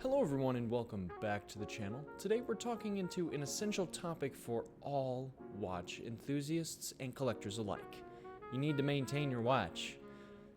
Hello everyone and welcome back to the channel. Today we're talking into an essential topic for all watch enthusiasts and collectors alike. You need to maintain your watch.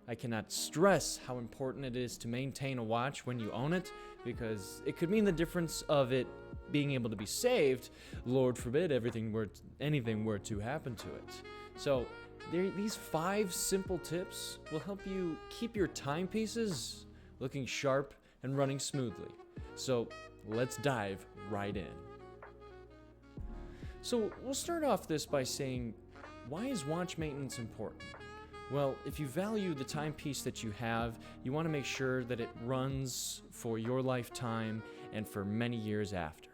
I cannot stress how important it is to maintain a watch when you own it, because it could mean the difference of it being able to be saved. Lord forbid anything were to happen to it. So these 5 simple tips will help you keep your timepieces looking sharp and running smoothly. So let's dive right in. So we'll start off this by saying, why is watch maintenance important? Well, if you value the timepiece that you have, you want to make sure that it runs for your lifetime and for many years after.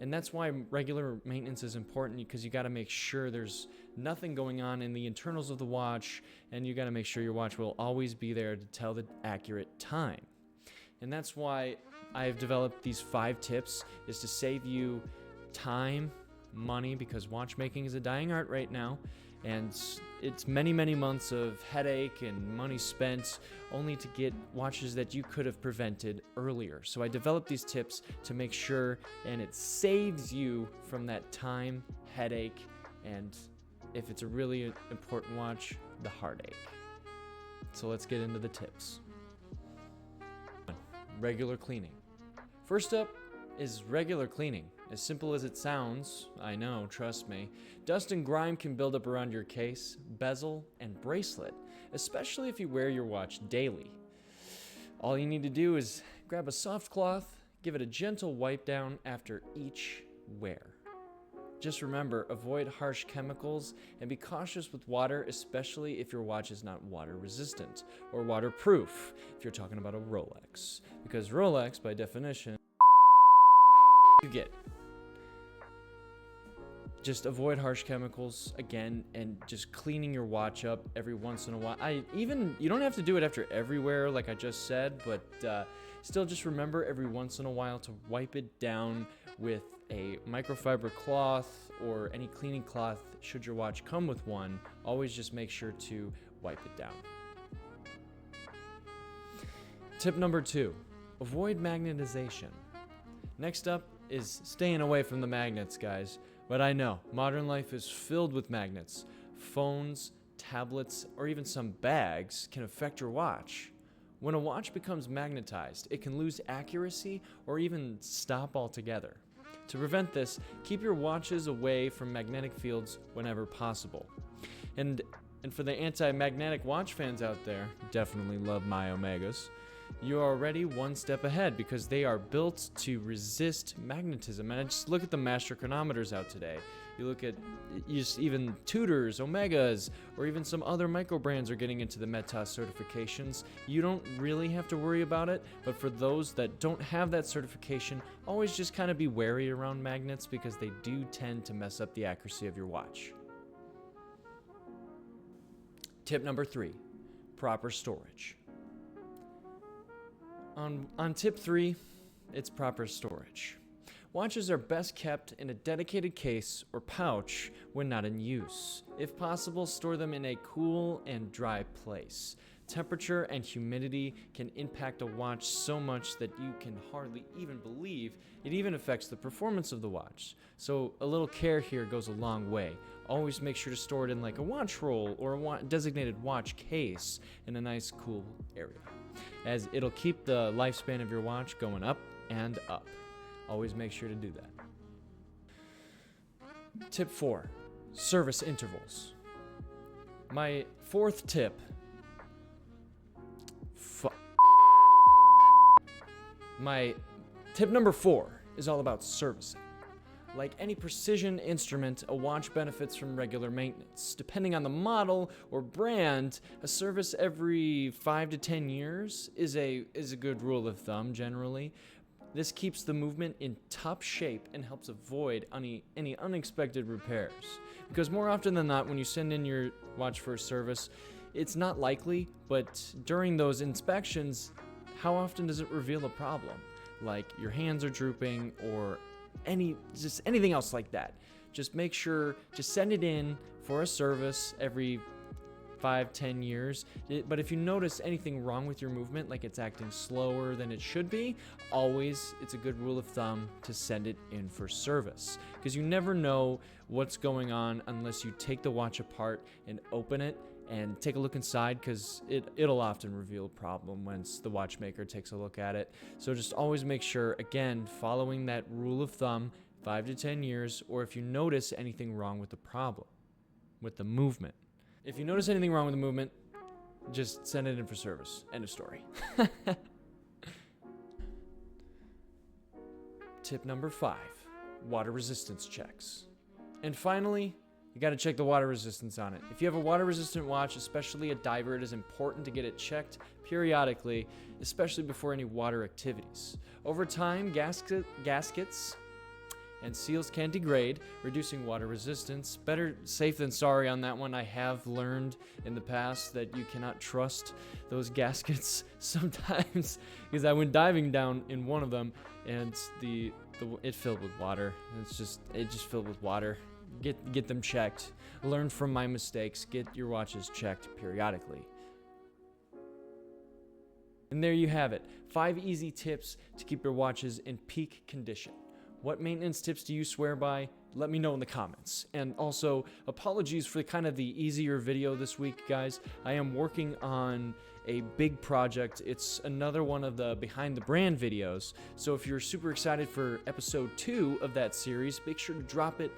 And that's why regular maintenance is important, because you got to make sure there's nothing going on in the internals of the watch, and you got to make sure your watch will always be there to tell the accurate time. And that's why I've developed these 5 tips, is to save you time, money, because watchmaking is a dying art right now, and it's many months of headache and money spent only to get watches that you could have prevented earlier. So I developed these tips to make sure, and it saves you from that time, headache, and if it's a really important watch, the heartache. So let's get into the tips. Regular cleaning. First up is regular cleaning. As simple as it sounds, I know, trust me. Dust and grime can build up around your case, bezel, and bracelet, especially if you wear your watch daily. All you need to do is grab a soft cloth, give it a gentle wipe down after each wear. Just remember, avoid harsh chemicals and be cautious with water, especially if your watch is not water resistant or waterproof, if you're talking about a Rolex. Because Rolex, by definition, you get. Just avoid harsh chemicals again, and just cleaning your watch up every once in a while. You don't have to do it after every wear like I just said, but still just remember every once in a while to wipe it down with a microfiber cloth or any cleaning cloth should your watch come with one. Always just make sure to wipe it down. Tip number 2, avoid magnetization. Next up is staying away from the magnets, guys. But I know, modern life is filled with magnets. Phones, tablets, or even some bags can affect your watch. When a watch becomes magnetized, it can lose accuracy or even stop altogether. To prevent this, keep your watches away from magnetic fields whenever possible. And for the anti-magnetic watch fans out there, definitely love my Omegas. You're already one step ahead, because they are built to resist magnetism. And just look at the master chronometers out today. You look at even Tudors, Omegas, or even some other micro brands are getting into the METAS certifications. You don't really have to worry about it, but for those that don't have that certification, always just kind of be wary around magnets, because they do tend to mess up the accuracy of your watch. Tip number 3, proper storage. On tip 3, it's proper storage. Watches are best kept in a dedicated case or pouch when not in use. If possible, store them in a cool and dry place. Temperature and humidity can impact a watch so much that you can hardly even believe it even affects the performance of the watch. So a little care here goes a long way. Always make sure to store it in like a watch roll or a designated watch case in a nice cool area, as it'll keep the lifespan of your watch going up and up. Always make sure to do that. Tip 4, service intervals. My 4th tip. My tip number 4 is all about servicing. Like any precision instrument, a watch benefits from regular maintenance. Depending on the model or brand, a service every 5 to 10 years is a good rule of thumb generally. This keeps the movement in top shape and helps avoid any unexpected repairs. Because more often than not, when you send in your watch for a service, it's not likely, but during those inspections, how often does it reveal a problem? Like your hands are drooping or anything else like that. Just make sure, just send it in for a service every 5-10 years. But if you notice anything wrong with your movement, like it's acting slower than it should be, it's a good rule of thumb to send it in for service, because you never know what's going on unless you take the watch apart and open it and take a look inside, because it'll often reveal a problem once the watchmaker takes a look at it. So just always make sure, again, following that rule of thumb, 5 to 10 years, or if you notice anything wrong with the problem, with the movement. If you notice anything wrong with the movement, just send it in for service. End of story. Tip number 5, water resistance checks. And finally, you got to check the water resistance on it. If you have a water resistant watch, especially a diver, it is important to get it checked periodically, especially before any water activities. Over time, gaskets and seals can degrade, reducing water resistance. Better safe than sorry on that one. I have learned in the past that you cannot trust those gaskets sometimes, because I went diving down in one of them and it filled with water. It just filled with water. Get them checked. Learn from my mistakes. Get your watches checked periodically. And there you have it. 5 easy tips to keep your watches in peak condition. What maintenance tips do you swear by? Let me know in the comments. And also, apologies for kind of the easier video this week, guys. I am working on a big project. It's another one of the behind the brand videos. So if you're super excited for episode 2 of that series, make sure to drop it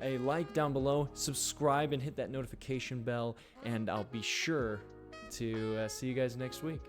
a like down below, subscribe, and hit that notification bell, and I'll be sure to see you guys next week.